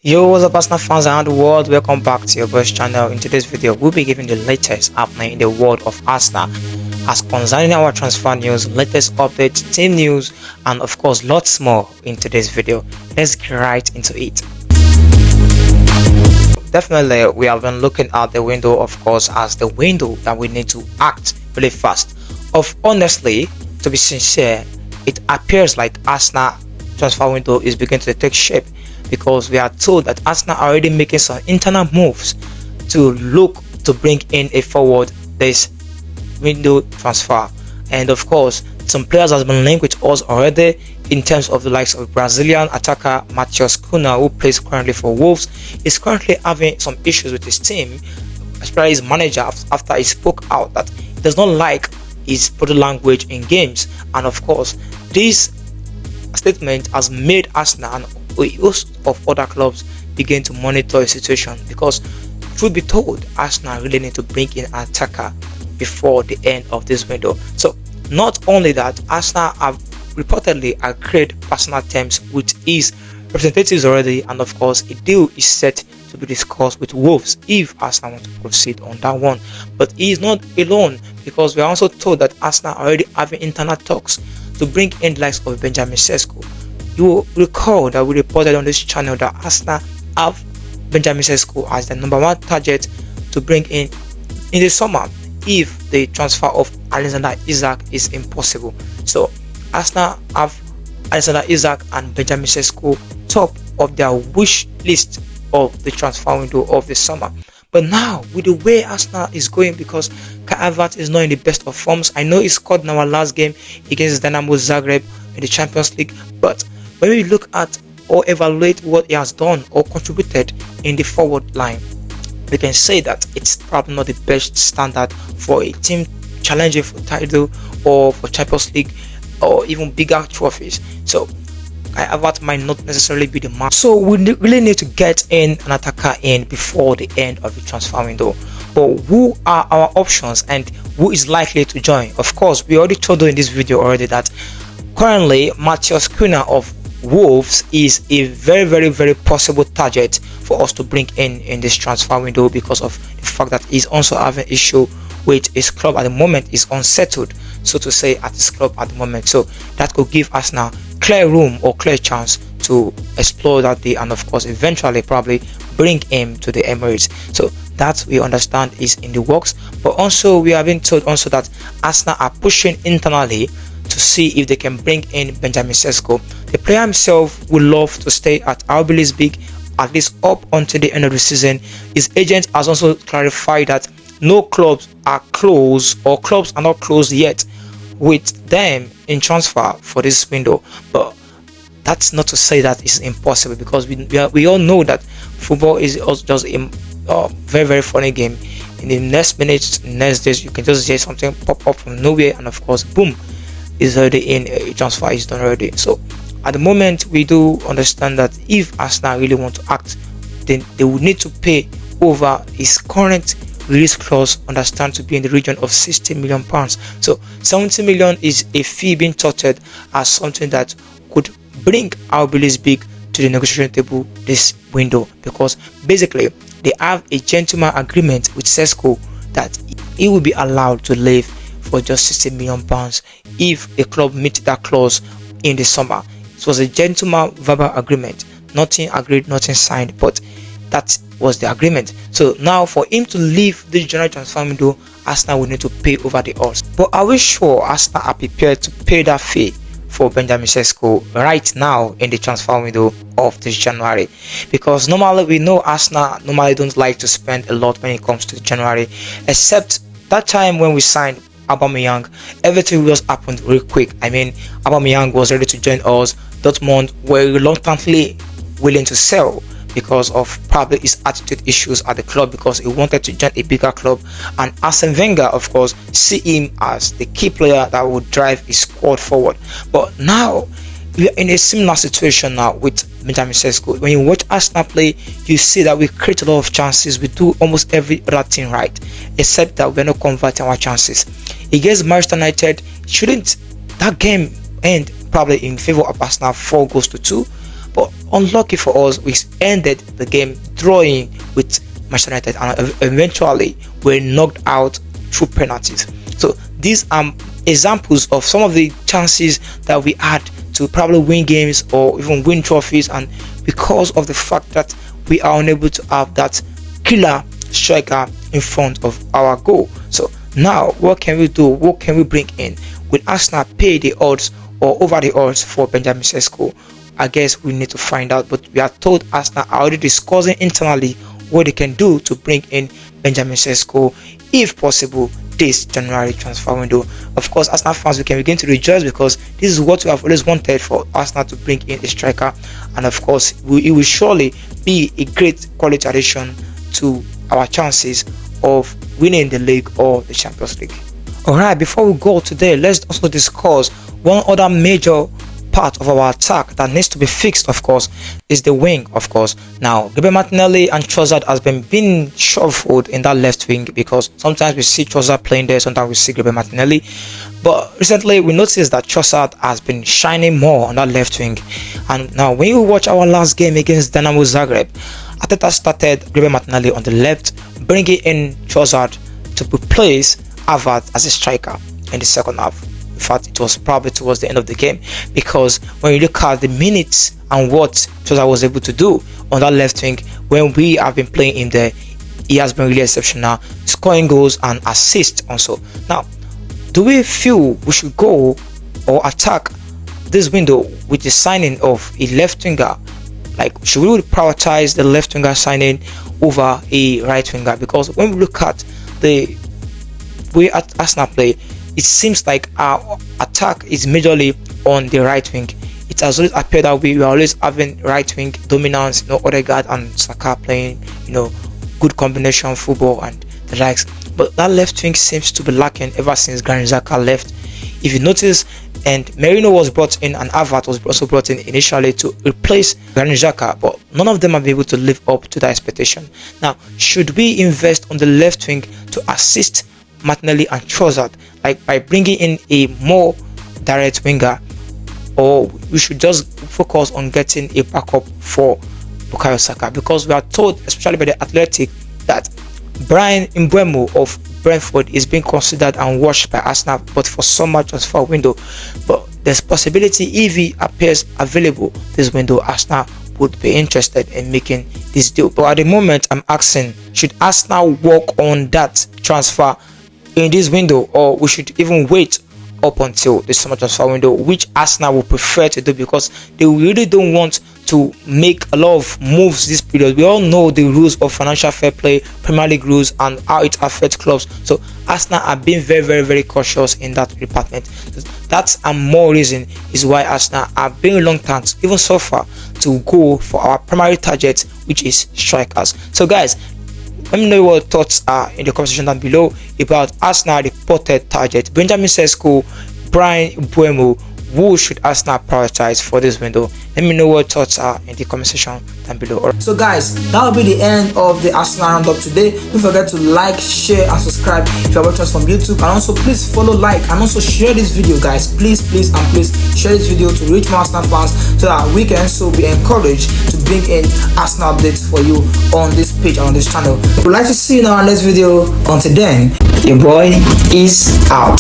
Yo, what's up Arsenal fans around the world? Welcome back to your best channel. In today's video, we'll be giving the latest happening in the world of Arsenal as concerning our transfer news, latest updates, team news, and of course lots more in today's video. Let's get right into it. Definitely, we have been looking at the window, of course, as the window that we need to act really fast. Honestly, to be sincere, it appears like Arsenal transfer window is beginning to take shape, because we are told that Arsenal are already making some internal moves to look to bring in a forward this window transfer. And of course, some players have been linked with us already, in terms of the likes of Brazilian attacker Matheus Cunha, who plays currently for Wolves. Is currently having some issues with his team, especially his manager, after he spoke out that he does not like his body language in games. And of course, this statement has made Arsenal and a host of other clubs begin to monitor the situation, because truth be told, Arsenal really need to bring in an attacker before the end of this window. So not only that, Arsenal have reportedly agreed personal terms with his representatives already, and of course a deal is set to be discussed with Wolves if Arsenal want to proceed on that one. But he is not alone, because we are also told that Arsenal are already having internal talks to bring in the likes of Benjamin Sesko. You will recall that we reported on this channel that Arsenal have Benjamin Sesko as the #1 target to bring in the summer if the transfer of Alexander Isak is impossible. So Arsenal have Alexander Isak and Benjamin Sesko top of their wish list of the transfer window of the summer. But now, with the way Arsenal is going, because Kai Havertz is not in the best of forms. I know he scored in our last game against Dynamo Zagreb in the Champions League, but when we look at or evaluate what he has done or contributed in the forward line, we can say that it's probably not the best standard for a team challenging for title or for Champions League or even bigger trophies. So Kai Havertz might not necessarily be the man. So we really need to get in an attacker in before the end of the transfer window. But who are our options and who is likely to join? Of course, we already told you in this video already that currently Matheus Cunha of Wolves is a very possible target for us to bring in this transfer window, because of the fact that he's also having issue with his club at the moment. Is unsettled, so to say, at his club at the moment. So that could give us now clear room or clear chance to explore that day, and of course eventually probably bring him to the Emirates. So that we understand is in the works. But also we have been told also that Arsenal are pushing internally to see if they can bring in Benjamin Sesko. The player himself would love to stay at RB Leipzig at least up until the end of the season. His agent has also clarified that no clubs are closed, or clubs are not closed yet with them in transfer for this window. But that's not to say that it's impossible, because we all know that football is also just a very funny game. In the next minutes, next days, you can just hear something pop up from nowhere, and of course boom, is already in, a transfer is done already. So at the moment, we do understand that if Arsenal really want to act, then they will need to pay over his current release clause, understand to be in the region of £60 million. So 70 million is a fee being touted as something that could bring RB Leipzig to the negotiation table this window, because basically they have a gentleman agreement with Sesko that he will be allowed to leave for just £60 million if the club meets that clause in the summer. It was a gentleman verbal agreement, nothing agreed, nothing signed, but that was the agreement. So now for him to leave this January transfer window, Arsenal will need to pay over the odds. But are we sure Arsenal are prepared to pay that fee for Benjamin Sesko right now in the transfer window of this January? Because normally we know Arsenal normally don't like to spend a lot when it comes to January, except that time when we signed Aubameyang. Everything just happened real quick. I mean, Aubameyang was ready to join us. Dortmund were reluctantly willing to sell because of probably his attitude issues at the club, because he wanted to join a bigger club, and Arsene Wenger of course see him as the key player that would drive his squad forward. But now we are in a similar situation now with Benjamin Sesko. When you watch Arsenal play, you see that we create a lot of chances. We do almost every other thing right, except that we're not converting our chances. Against Manchester United, shouldn't that game end probably in favor of Arsenal 4 goals to 2? But unlucky for us, we ended the game drawing with Manchester United, and eventually were knocked out through penalties. So these are examples of some of the chances that we had to probably win games or even win trophies, and because of the fact that we are unable to have that killer striker in front of our goal. So now what can we do? What can we bring in? Will Arsenal pay the odds or over the odds for Benjamin Sesko? I guess we need to find out, but we are told Arsenal are already discussing internally what they can do to bring in Benjamin Sesko, if possible, this January transfer window. Of course, Arsenal fans, we can begin to rejoice because this is what we have always wanted, for Arsenal to bring in a striker, and of course it will surely be a great quality addition to our chances of winning the league or the Champions League. Alright, before we go today, let's also discuss one other major part of our attack that needs to be fixed, of course, is the wing, of course. Now, Gabriel Martinelli and Trossard has been being shuffled in that left wing, because sometimes we see Trossard playing there, sometimes we see Gabriel Martinelli. But recently, we noticed that Trossard has been shining more on that left wing. And now, when you watch our last game against Dynamo Zagreb, Arteta started Gabriel Martinelli on the left, bringing in Trossard to replace Havertz as a striker in the second half. In fact, it was probably towards the end of the game, because when you look at the minutes and what Trossard was able to do on that left wing when we have been playing him there, he has been really exceptional, scoring goals and assists also. Now, do we feel we should go or attack this window with the signing of a left winger? Like, should we prioritize the left winger signing over a right winger? Because when we look at the way at Arsenal play, it seems like our attack is majorly on the right wing. It has always appeared that we are always having right wing dominance, Odegaard and Saka playing, good combination football and the likes. But that left wing seems to be lacking ever since Granit Xhaka left. If you notice, and Merino was brought in and Havertz was also brought in initially to replace Granit Xhaka, but none of them have been able to live up to that expectation. Now, should we invest on the left wing to assist Martinelli and Trossard, like by bringing in a more direct winger, or we should just focus on getting a backup for Bukayo Saka? Because we are told, especially by the Athletic, that Brian Mbeumo of Brentford is being considered and watched by Arsenal, but for summer transfer window. But there's possibility if he appears available this window, Arsenal would be interested in making this deal. But at the moment, I'm asking, should Arsenal work on that transfer in this window, or we should even wait up until the summer transfer window, which Arsenal will prefer to do, because they really don't want to make a lot of moves this period. We all know the rules of financial fair play, Premier League rules, and how it affects clubs. So Arsenal are being very, very, very cautious in that department. That's a more reason is why Arsenal are being reluctant, even so far, to go for our primary target, which is strikers. So guys, let me know what your thoughts are in the comment section down below about Arsenal reported target, Benjamin Sesko, Brian Mbeumo. Who should Arsenal prioritize for this window? Let me know what your thoughts are in the comment section down below. So guys, that will be the end of the Arsenal Roundup today. Don't forget to like, share and subscribe if you're watching us from YouTube, and also please follow, like and also share this video, guys. Please and please share this video to reach more Arsenal fans, so that we can also be encouraged to bring in Arsenal updates for you on this page and on this channel. We'd like to see you in our next video. Until then, your boy is out.